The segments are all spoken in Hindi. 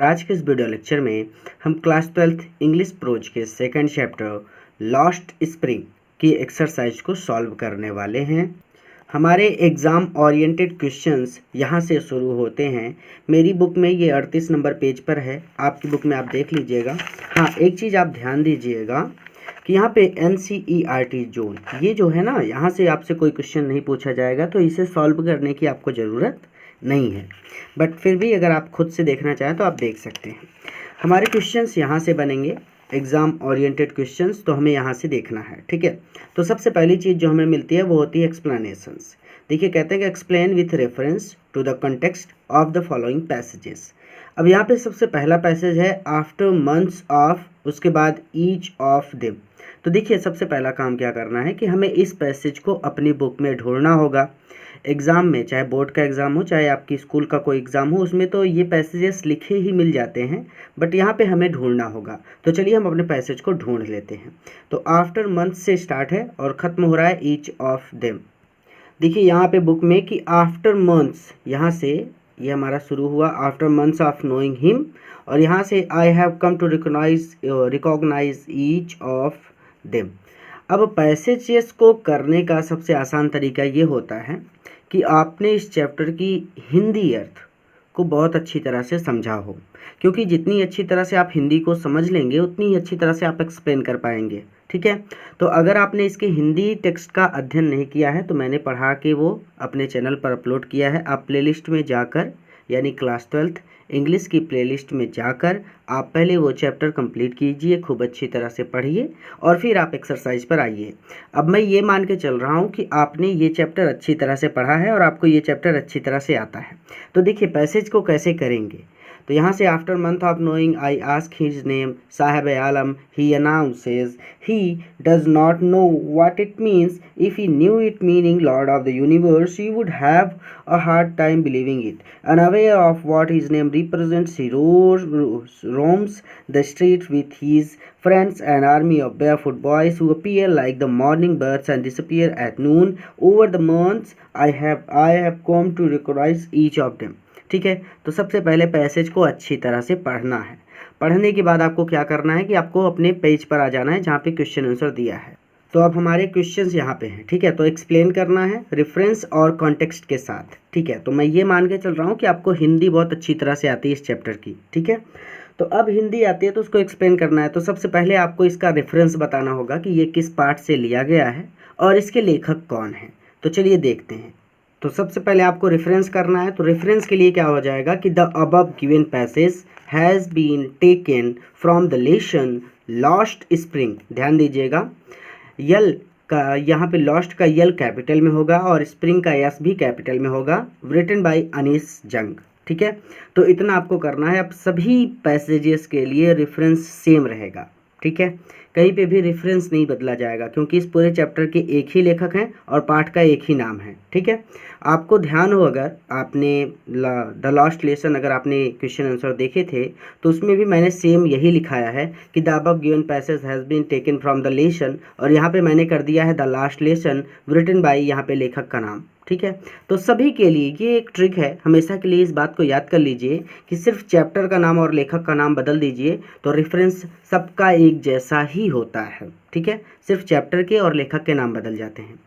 आज के इस वीडियो लेक्चर में हम क्लास 12th इंग्लिश प्रोज के सेकंड चैप्टर लॉस्ट स्प्रिंग की एक्सरसाइज को सॉल्व करने वाले हैं। हमारे एग्ज़ाम ओरिएंटेड क्वेश्चंस यहाँ से शुरू होते हैं। मेरी बुक में ये 38 नंबर पेज पर है, आपकी बुक में आप देख लीजिएगा। हाँ, एक चीज़ आप ध्यान दीजिएगा कि यहाँ पे NCERT जोन ये जो है ना, यहाँ से आपसे कोई क्वेश्चन नहीं पूछा जाएगा, तो इसे सॉल्व करने की आपको ज़रूरत नहीं है। बट फिर भी अगर आप खुद से देखना चाहें तो आप देख सकते हैं। हमारे क्वेश्चंस यहाँ से बनेंगे, एग्ज़ाम ओरिएंटेड क्वेश्चंस, तो हमें यहाँ से देखना है। ठीक है, तो सबसे पहली चीज़ जो हमें मिलती है वो होती है एक्सप्लेनेशंस। देखिए, कहते हैं कि explain with reference to the context of the following passages. अब यहाँ पे सबसे पहला पैसेज है आफ्टर मंथ्स ऑफ, उसके बाद ईच ऑफ देम। तो देखिए, सबसे पहला काम क्या करना है कि हमें इस पैसेज को अपनी बुक में ढूंढना होगा। एग्ज़ाम में, चाहे बोर्ड का एग्ज़ाम हो चाहे आपकी स्कूल का कोई एग्ज़ाम हो, उसमें तो ये पैसेजेस लिखे ही मिल जाते हैं, बट यहाँ पे हमें ढूंढना होगा। तो चलिए हम अपने पैसेज को ढूंढ लेते हैं। तो आफ्टर मंथ से स्टार्ट है और ख़त्म हो रहा है ईच ऑफ देम। देखिए यहाँ पे बुक में कि आफ्टर मंथ्स, यहाँ से ये हमारा शुरू हुआ after months of knowing him, और यहाँ से I have come to recognise each of them. अब पैसेजेस को करने का सबसे आसान तरीका ये होता है कि आपने इस चैप्टर की हिंदी अर्थ को बहुत अच्छी तरह से समझा हो, क्योंकि जितनी अच्छी तरह से आप हिंदी को समझ लेंगे उतनी ही अच्छी तरह से आप एक्सप्लेन कर पाएंगे। ठीक है, तो अगर आपने इसके हिंदी टेक्स्ट का अध्ययन नहीं किया है तो मैंने पढ़ा के वो अपने चैनल पर अपलोड किया है। आप प्लेलिस्ट में जाकर, यानी क्लास 12th इंग्लिश की प्लेलिस्ट में जाकर आप पहले वो चैप्टर कंप्लीट कीजिए, खूब अच्छी तरह से पढ़िए और फिर आप एक्सरसाइज पर आइए। अब मैं ये मान के चल रहा हूँ कि आपने ये चैप्टर अच्छी तरह से पढ़ा है और आपको ये चैप्टर अच्छी तरह से आता है। तो देखिए पैसेज को कैसे करेंगे। तो यहाँ से after month of knowing I ask his name साहब आलम, ही announces he does not know what it means. If he knew it meaning Lord of the universe, he would have a hard time believing it. Unaware of what his name represents, he roams the streets with his friends, an army of barefoot boys who appear like the morning birds and disappear at noon. Over the months, I have come to recognize each of them. ठीक है, तो सबसे पहले पैसेज को अच्छी तरह से पढ़ना है। पढ़ने के बाद आपको क्या करना है कि आपको अपने पेज पर आ जाना है जहाँ पे क्वेश्चन आंसर दिया है। तो अब हमारे क्वेश्चंस यहाँ पे हैं। ठीक है, तो एक्सप्लेन करना है रेफरेंस और कॉन्टेक्स्ट के साथ। ठीक है, तो मैं ये मान के चल रहा हूँ कि आपको हिंदी बहुत अच्छी तरह से आती है इस चैप्टर की। ठीक है, तो अब हिंदी आती है तो उसको एक्सप्लेन करना है। तो सबसे पहले आपको इसका रेफरेंस बताना होगा कि ये किस पार्ट से लिया गया है और इसके लेखक कौन है। तो चलिए देखते हैं। तो सबसे पहले आपको रेफरेंस करना है। तो रेफरेंस के लिए क्या हो जाएगा कि the above given passage has been taken from the lesson lost spring. ध्यान दीजिएगा, यल का यहाँ पे लॉस्ट का यल कैपिटल में होगा और स्प्रिंग का एस भी कैपिटल में होगा। रिटन बाय अनीस जंग। ठीक है, तो इतना आपको करना है। अब सभी पैसेजेस के लिए रेफरेंस सेम रहेगा। ठीक है, कहीं पे भी रेफरेंस नहीं बदला जाएगा, क्योंकि इस पूरे चैप्टर के एक ही लेखक हैं और पाठ का एक ही नाम है। ठीक है, आपको ध्यान हो, अगर आपने द लास्ट लेसन अगर आपने क्वेश्चन आंसर देखे थे तो उसमें भी मैंने सेम यही लिखाया है कि the above given passage has been taken from the lesson, और यहाँ पे मैंने कर दिया है the last lesson written by, यहाँ पे लेखक का नाम। ठीक है, तो सभी के लिए ये एक ट्रिक है, हमेशा के लिए इस बात को याद कर लीजिए कि सिर्फ चैप्टर का नाम और लेखक का नाम बदल दीजिए तो रेफरेंस सबका एक जैसा ही होता है। ठीक है, सिर्फ चैप्टर के और लेखक के नाम बदल जाते हैं।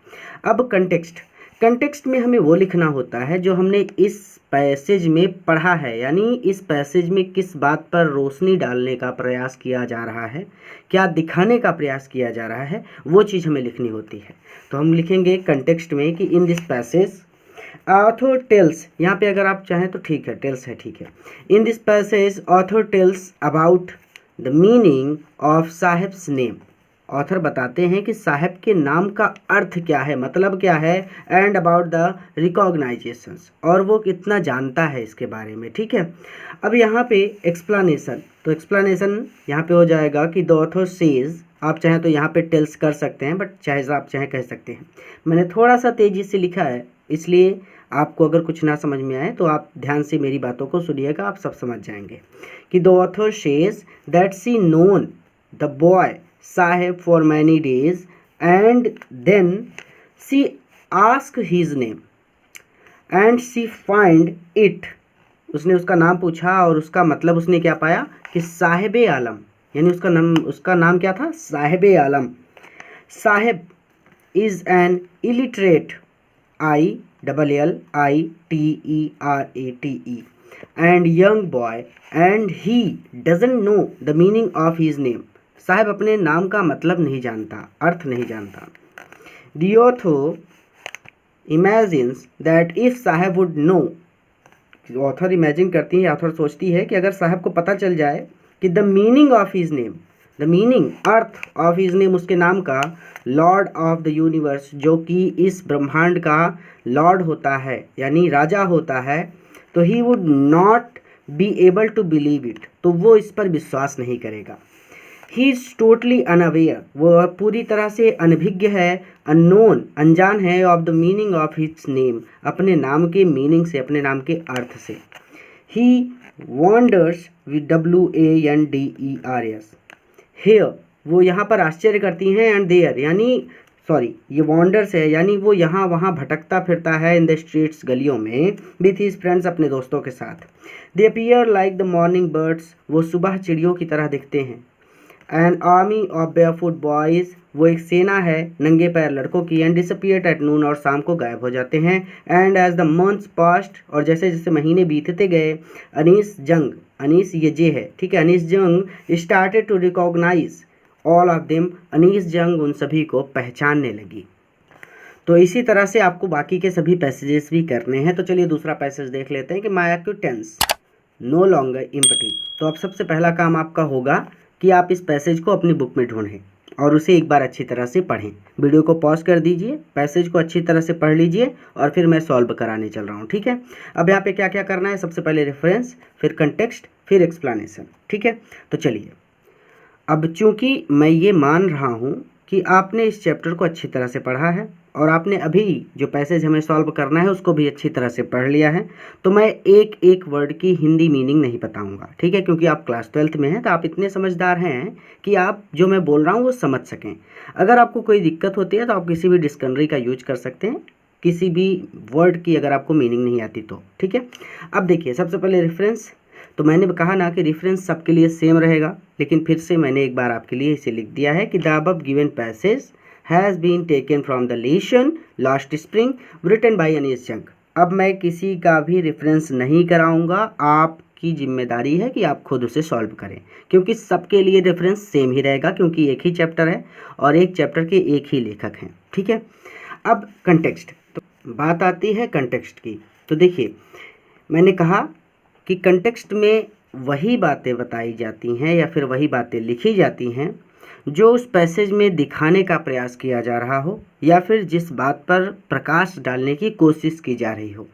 अब कंटेक्स्ट में हमें वो लिखना होता है जो हमने इस पैसेज में पढ़ा है, यानी इस पैसेज में किस बात पर रोशनी डालने का प्रयास किया जा रहा है, क्या दिखाने का प्रयास किया जा रहा है, वो चीज़ हमें लिखनी होती है। तो हम लिखेंगे कंटेक्स्ट में कि in this passage author tells, यहाँ पे अगर आप चाहें तो ठीक है, टेल्स है, ठीक है। इन this passage author tells about the meaning of Saheb's name. Author बताते हैं कि साहब के नाम का अर्थ क्या है, मतलब क्या है, एंड अबाउट द रिकॉग्नाइजेशंस, और वो कितना जानता है इसके बारे में। ठीक है, अब यहाँ पे एक्सप्लेनेशन, तो एक्सप्लेनेशन यहाँ पे हो जाएगा कि द ऑथर सेज, आप चाहें तो यहाँ पे टेल्स कर सकते हैं, बट चाहे आप चाहें कह सकते हैं। मैंने थोड़ा सा तेज़ी से लिखा है, इसलिए आपको अगर कुछ ना समझ में आए तो आप ध्यान से मेरी बातों को सुनिएगा, आप सब समझ जाएंगे कि the author says that she known the boy Sahib for many days, and then she asked his name and she find it उसने उसका नाम पूछा और उसका मतलब उसने क्या पाया कि साहिब आलम, यानी उसका नाम क्या था, Sahib Alam. Sahib is an illiterate, ILLITERATE, and young boy and he doesn't know the meaning of his name। साहब अपने नाम का मतलब नहीं जानता, अर्थ नहीं जानता। The author imagines that if साहब would know, ऑथर इमेजिन करती है, ऑथर सोचती है कि अगर साहब को पता चल जाए कि the meaning of his name, the meaning earth of his name, उसके नाम का, लॉर्ड ऑफ द यूनिवर्स, जो कि इस ब्रह्मांड का लॉर्ड होता है यानी राजा होता है, तो he would not be able to believe it, तो वो इस पर विश्वास नहीं करेगा। ही इज़ टोटली अनअवेयर, वो पूरी तरह से अनभिज्ञ है, अननोन अनजान है, of the meaning of his name, अपने नाम के मीनिंग से, अपने नाम के अर्थ से। ही वॉन्डर्स विद WANDERS, हेयर, वो यहाँ पर आश्चर्य करती हैं, एंड देयर यानी सॉरी ये वॉन्डर्स है यानी वो यहाँ वहाँ भटकता फिरता है, इन द स्ट्रीट्स, गलियों में, विथ हिज फ्रेंड्स, अपने दोस्तों के साथ। दे appear like the morning birds, वो सुबह चिड़ियों की तरह दिखते हैं। An army of barefoot boys, वो एक सेना है नंगे पैर लड़कों की। एंड डिसअपीयर्ड एट नून, और शाम को गायब हो जाते हैं। And as the months passed, और जैसे जैसे महीने बीतते गए, अनीस जंग, अनीस ये जे है, ठीक है, Anees Jung started to recognise all of them, Anees Jung उन सभी को पहचानने लगी। तो इसी तरह से आपको बाकी के सभी पैसेजेस भी करने हैं। तो चलिए दूसरा पैसेज देख लेते हैं कि माई एक्विटेंस नो लॉन्गर इम्पटी। तो अब सबसे पहला काम आपका होगा कि आप इस पैसेज को अपनी बुक में ढूंढें और उसे एक बार अच्छी तरह से पढ़ें। वीडियो को पॉज कर दीजिए, पैसेज को अच्छी तरह से पढ़ लीजिए और फिर मैं सॉल्व कराने चल रहा हूँ, ठीक है। अब यहाँ पे क्या क्या करना है, सबसे पहले रेफरेंस, फिर कंटेक्स्ट, फिर एक्सप्लेनेशन, ठीक है। तो चलिए, अब चूंकि मैं ये मान रहा हूँ कि आपने इस चैप्टर को अच्छी तरह से पढ़ा है और आपने अभी जो पैसेज हमें सॉल्व करना है उसको भी अच्छी तरह से पढ़ लिया है, तो मैं एक एक वर्ड की हिंदी मीनिंग नहीं बताऊंगा, ठीक है, क्योंकि आप क्लास 12th में हैं, तो आप इतने समझदार हैं कि आप जो मैं बोल रहा हूँ वो समझ सकें। अगर आपको कोई दिक्कत होती है तो आप किसी भी डिक्शनरी का यूज कर सकते हैं, किसी भी वर्ड की अगर आपको मीनिंग नहीं आती तो, ठीक है। अब देखिए, सबसे पहले रेफरेंस, तो मैंने कहा ना कि रेफरेंस सबके लिए सेम रहेगा, लेकिन फिर से मैंने एक बार आपके लिए इसे लिख दिया है कि the above given passage has been taken from the lesson last spring written by Anees Jung. अब मैं किसी का भी रेफरेंस नहीं कराऊंगा, आपकी जिम्मेदारी है कि आप खुद उसे सॉल्व करें, क्योंकि सबके लिए रेफरेंस सेम ही रहेगा, क्योंकि एक ही चैप्टर है और एक चैप्टर के एक ही लेखक हैं, ठीक है। अब कंटेक्स्ट, तो बात आती है कंटेक्स्ट की। तो देखिए, मैंने कहा कि कंटेक्स्ट में वही बातें बताई जाती हैं या फिर वही बातें लिखी जाती हैं जो उस पैसेज में दिखाने का प्रयास किया जा रहा हो या फिर जिस बात पर प्रकाश डालने की कोशिश की जा रही हो।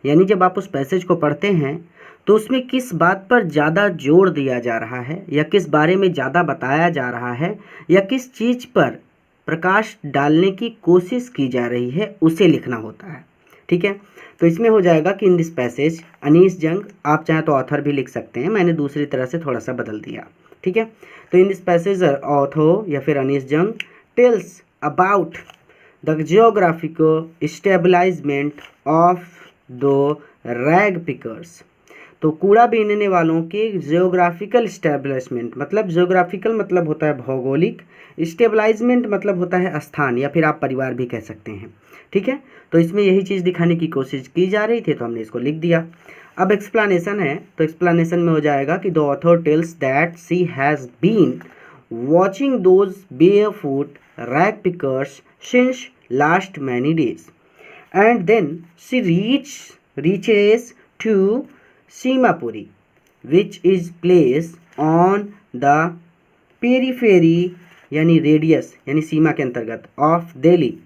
यानी जब आप उस पैसेज को पढ़ते हैं तो उसमें किस बात पर ज़्यादा जोर दिया जा रहा है या किस बारे में ज़्यादा बताया जा रहा है या किस चीज़ पर प्रकाश डालने की कोशिश की जा रही है, उसे लिखना होता है, ठीक है। तो इसमें हो जाएगा कि इन दिस पैसेज अनीस जंग, आप चाहें तो ऑथर भी लिख सकते हैं, मैंने दूसरी तरह से थोड़ा सा बदल दिया, ठीक है। तो इन दिस पैसेज ऑथर या फिर अनीस जंग tells about the geographical establishment of the rag pickers. तो कूड़ा बीनने वालों के जियोग्राफिकल स्टेबलिशमेंट, मतलब जियोग्राफिकल मतलब होता है भौगोलिक, स्टेबलाइजमेंट मतलब होता है स्थान या फिर आप परिवार भी कह सकते हैं, ठीक है। तो इसमें यही चीज़ दिखाने की कोशिश की जा रही थी, तो हमने इसको लिख दिया। अब एक्सप्लेनेशन है, तो एक्सप्लेनेशन में हो जाएगा कि the author tells that she has been watching those barefoot rag pickers since last many days and then she reaches to Simapuri, which is placed on the periphery यानी रेडियस यानी सीमा के अंतर्गत of Delhi,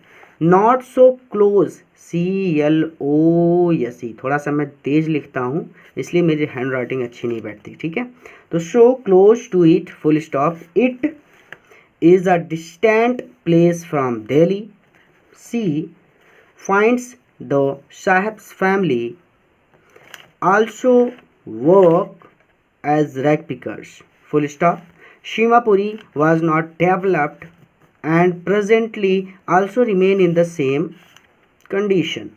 not so close, CLOSE, थोड़ा सा मैं तेज लिखता हूँ इसलिए मेरी हैंड राइटिंग अच्छी नहीं बैठती, ठीक है। तो so close to it, full stop, it is a distant place from Delhi, she finds the sahib's family also work as rag pickers, full stop. Shimapuri was not developed and presently also remain in the same condition,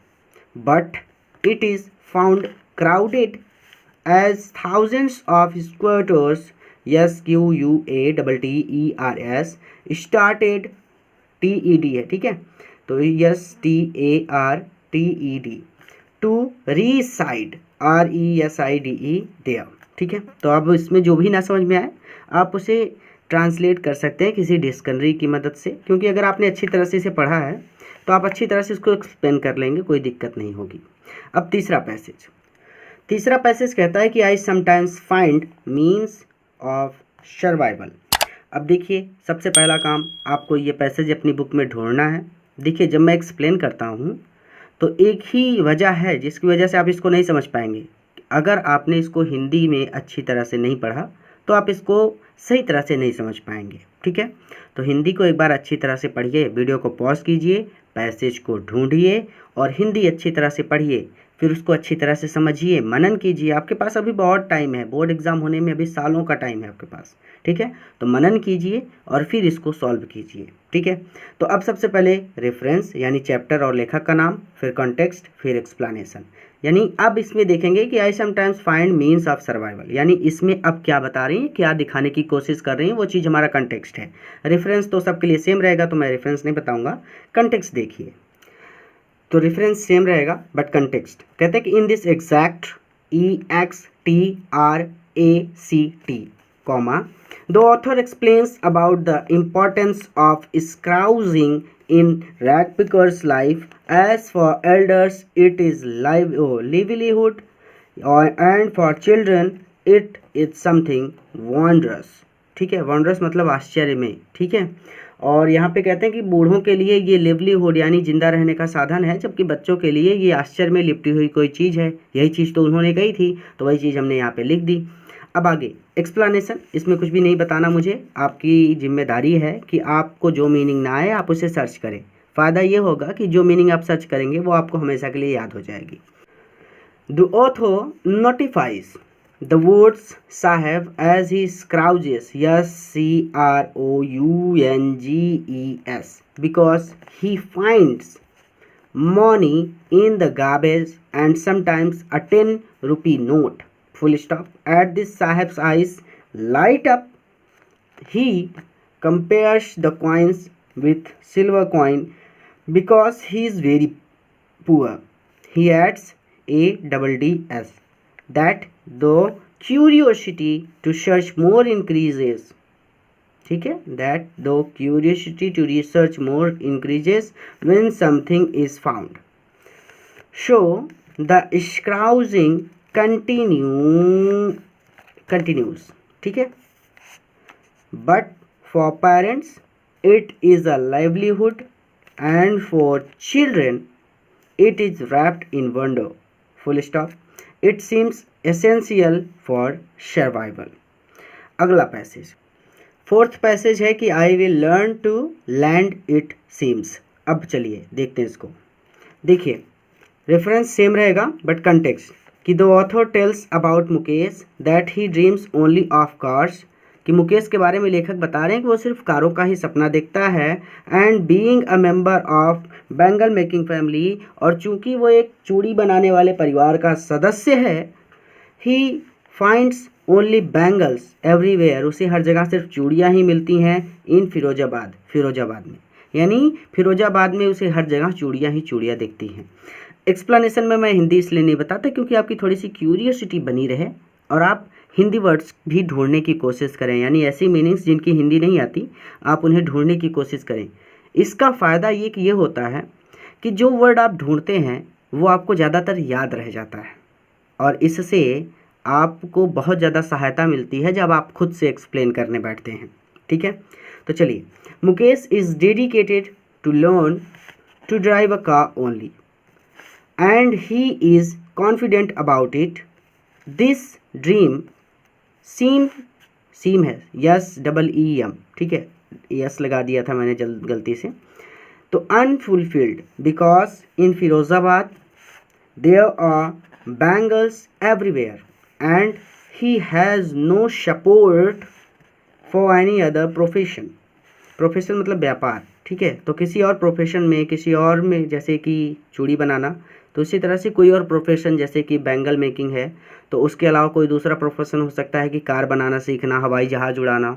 but it is found crowded as thousands of squatters SQUATTERS started TED है, ठीक है, तो STARTED to reside RESIDE there, ठीक है। तो अब इसमें जो भी ना समझ में आए आप उसे ट्रांसलेट कर सकते हैं किसी डिक्शनरी की मदद से, क्योंकि अगर आपने अच्छी तरह से इसे पढ़ा है तो आप अच्छी तरह से इसको एक्सप्लेन कर लेंगे, कोई दिक्कत नहीं होगी। अब तीसरा पैसेज कहता है कि I sometimes find means of survival. अब देखिए, सबसे पहला काम आपको ये पैसेज अपनी बुक में ढूंढना है। देखिए, जब मैं एक्सप्लेन करता हूँ तो एक ही वजह है जिसकी वजह से आप इसको नहीं समझ पाएंगे। अगर आपने इसको हिंदी में अच्छी तरह से नहीं पढ़ा तो आप इसको सही तरह से नहीं समझ पाएंगे, ठीक है। तो हिंदी को एक बार अच्छी तरह से पढ़िए, वीडियो को पॉज कीजिए, पैसेज को ढूंढिए और हिंदी अच्छी तरह से पढ़िए, फिर उसको अच्छी तरह से समझिए, मनन कीजिए। आपके पास अभी बहुत टाइम है, बोर्ड एग्जाम होने में अभी सालों का टाइम है आपके पास, ठीक है। तो मनन कीजिए और फिर इसको सॉल्व कीजिए, ठीक है। तो अब सबसे पहले रेफरेंस यानी चैप्टर और लेखक का नाम, फिर कॉन्टेक्स्ट, फिर एक्सप्लेनेशन। यानी अब इसमें देखेंगे कि I sometimes find means of survival, यानी इसमें अब क्या बता रही हैं, क्या दिखाने की कोशिश कर रही हैं, वो चीज़ हमारा कंटेक्स्ट है। रेफरेंस तो सबके लिए सेम रहेगा तो मैं रेफरेंस नहीं बताऊंगा। कंटेक्स्ट देखिए, तो रेफरेंस सेम रहेगा बट कंटेक्स्ट कहते हैं कि in this exact EXTRACT comma the author explains about the importance of scrounging in ragpicker's life. As for elders it is livelihood and for children it is something wondrous, ठीक है। wondrous मतलब आश्चर्य में, ठीक है। और यहाँ पे कहते हैं कि बूढ़ों के लिए ये लिवलीहुड यानी जिंदा रहने का साधन है, जबकि बच्चों के लिए ये आश्चर्य में लिपटी हुई कोई चीज़ है। यही चीज़ तो उन्होंने कही थी, तो वही चीज़ हमने यहाँ पे लिख दी। अब आगे एक्सप्लेनेशन, इसमें कुछ भी नहीं बताना मुझे, आपकी जिम्मेदारी है कि आपको जो मीनिंग ना आए आप उसे सर्च करें। फ़ायदा ये होगा कि जो मीनिंग आप सर्च करेंगे वो आपको हमेशा के लिए याद हो जाएगी। The author notifies the words Saheb as he scrouges SCROUNGES because he finds money in the garbage and sometimes a 10 rupee note. Full stop. At this Sahib's eyes light up. He compares the coins with silver coin because he is very poor. He adds ADDS that the curiosity to search more increases. ठीक है, that the curiosity to research more increases when something is found. So the scrounging continues, ठीक है। But for parents it is a livelihood and for children it is wrapped in wonder. Full stop. It seems essential for survival. अगला पैसेज, फोर्थ पैसेज है कि I will learn to land it seems. अब चलिए देखते हैं इसको। देखिए, रेफरेंस सेम रहेगा बट कंटेक्स्ट कि the author tells about Mukesh that he dreams only of cars, कि मुकेश के बारे में लेखक बता रहे हैं कि वो सिर्फ कारों का ही सपना देखता है। And being a member of bangle making family, और चूंकि वो एक चूड़ी बनाने वाले परिवार का सदस्य है, he finds only bangles everywhere, उसे हर जगह सिर्फ चूड़ियाँ ही मिलती हैं। इन फिरोजाबाद में, यानी फिरोजाबाद में उसे हर जगह चूड़ियाँ ही चूड़ियाँ दिखती हैं। एक्सप्लेनेशन में मैं हिंदी इसलिए नहीं बताता क्योंकि आपकी थोड़ी सी क्यूरियोसिटी बनी रहे और आप हिंदी वर्ड्स भी ढूंढने की कोशिश करें, यानी ऐसी मीनिंग्स जिनकी हिंदी नहीं आती आप उन्हें ढूंढने की कोशिश करें। इसका फ़ायदा ये होता है कि जो वर्ड आप ढूंढते हैं वो आपको ज़्यादातर याद रह जाता है और इससे आपको बहुत ज़्यादा सहायता मिलती है जब आप खुद से एक्सप्लेन करने बैठते हैं, ठीक है। तो चलिए, Mukesh is dedicated to learn to drive a car only and he is confident about it. This dream seem है SEEM, ठीक है, यस लगा दिया था मैंने गलती से। तो unfulfilled because in Firozabad there are bangles everywhere and he has no support for any other profession. Profession मतलब व्यापार, ठीक है। तो किसी और प्रोफेशन में, किसी और में, जैसे कि चूड़ी बनाना, तो इसी तरह से कोई और प्रोफेशन जैसे कि बैंगल मेकिंग है, तो उसके अलावा कोई दूसरा प्रोफेशन हो सकता है कि कार बनाना सीखना, हवाई जहाज़ उड़ाना।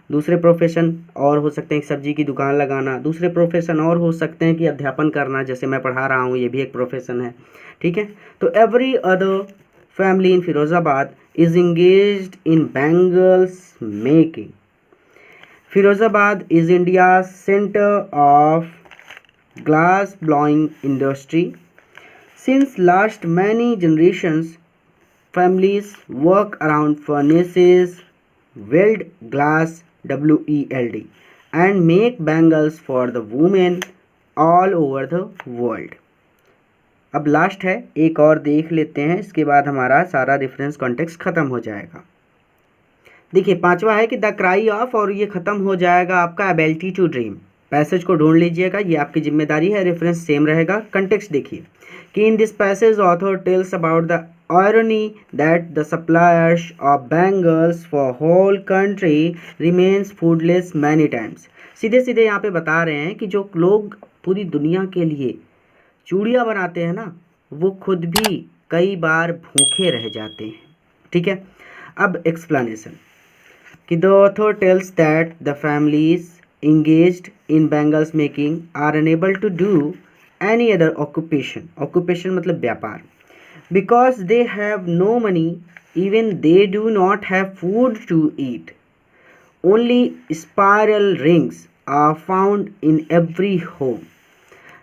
दूसरे प्रोफेशन और हो सकते हैं कि सब्जी की दुकान लगाना। दूसरे प्रोफेशन और हो सकते हैं कि अध्यापन करना, जैसे मैं पढ़ा रहा हूँ, ये भी एक प्रोफेशन है। ठीक है, तो every other family in Firozabad is engaged in bangles making. Firozabad is India's center of glass blowing industry. Since last many generations, families work around furnaces, weld glass WELD, and make bangles for the women all over the world. अब लास्ट है, एक और देख लेते हैं, इसके बाद हमारा सारा रेफरेंस कॉन्टेक्स्ट ख़त्म हो जाएगा। देखिए 5वां है कि द क्राई ऑफ, और ये ख़त्म हो जाएगा आपका एबिलिटी टू ड्रीम। पैसेज को ढूंढ लीजिएगा, ये आपकी जिम्मेदारी है, रेफरेंस सेम रहेगा। कंटेक्स्ट देखिए कि in this passage author tells about the irony that the suppliers of bangles for whole country remains foodless many times। सीधे सीधे यहाँ पे बता रहे हैं कि जो लोग पूरी दुनिया के लिए चूड़ियाँ बनाते हैं ना, वो खुद भी कई बार भूखे रह जाते हैं। ठीक है, अब एक्सप्लेनेशन कि the author tells that the families engaged in bangles making are unable to do any other occupation। occupation मतलब व्यापार, because they have no money, even they do not have food to eat। only spiral rings are found in every home।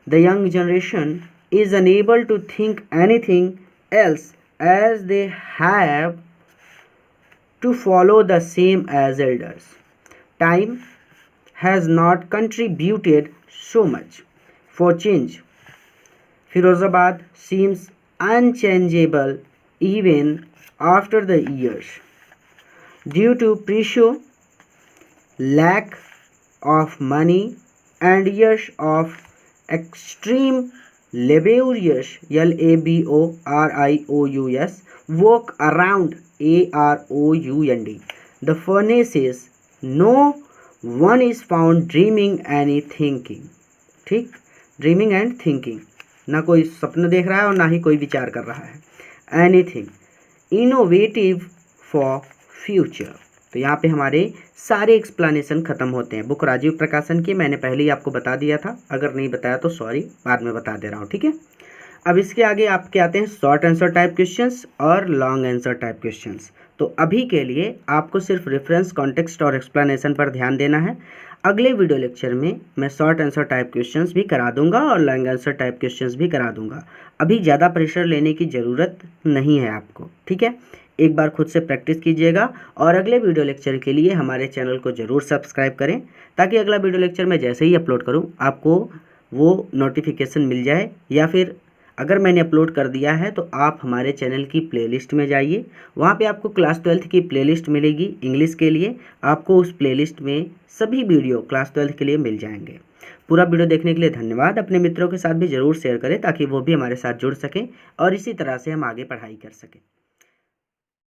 the young generation is unable to think anything else as they have to follow the same as elders। Time has not contributed so much for change। Firozabad seems unchangeable even after the years, due to pressure, lack of money, and years of extreme laborious laborious work around around the furnaces। no one is found dreaming any thinking। ठीक, ड्रीमिंग एंड थिंकिंग, ना कोई सपना देख रहा है और ना ही कोई विचार कर रहा है। Anything innovative for future. तो यहाँ पे हमारे सारे एक्सप्लेनेशन खत्म होते हैं। बुक राजीव प्रकाशन की मैंने पहले ही आपको बता दिया था, अगर नहीं बताया तो सॉरी, बाद में बता दे रहा हूँ। ठीक है, अब इसके आगे आपके आते हैं शॉर्ट आंसर टाइप क्वेश्चंस और लॉन्ग आंसर टाइप क्वेश्चंस। तो अभी के लिए आपको सिर्फ रेफरेंस, कॉन्टेक्स्ट और एक्सप्लेनेशन पर ध्यान देना है। अगले वीडियो लेक्चर में मैं शॉर्ट आंसर टाइप क्वेश्चंस भी करा दूंगा और लॉन्ग आंसर टाइप क्वेश्चंस भी करा दूंगा। अभी ज़्यादा प्रेशर लेने की ज़रूरत नहीं है आपको। ठीक है, एक बार खुद से प्रैक्टिस कीजिएगा और अगले वीडियो लेक्चर के लिए हमारे चैनल को ज़रूर सब्सक्राइब करें, ताकि अगला वीडियो लेक्चर मैं जैसे ही अपलोड करूँ आपको वो नोटिफिकेशन मिल जाए, या फिर अगर मैंने अपलोड कर दिया है तो आप हमारे चैनल की प्लेलिस्ट में जाइए, वहाँ पे आपको क्लास 12th की प्लेलिस्ट मिलेगी इंग्लिश के लिए। आपको उस प्लेलिस्ट में सभी वीडियो क्लास 12th के लिए मिल जाएंगे। पूरा वीडियो देखने के लिए धन्यवाद। अपने मित्रों के साथ भी ज़रूर शेयर करें ताकि वो भी हमारे साथ जुड़ सकें और इसी तरह से हम आगे पढ़ाई कर सकें।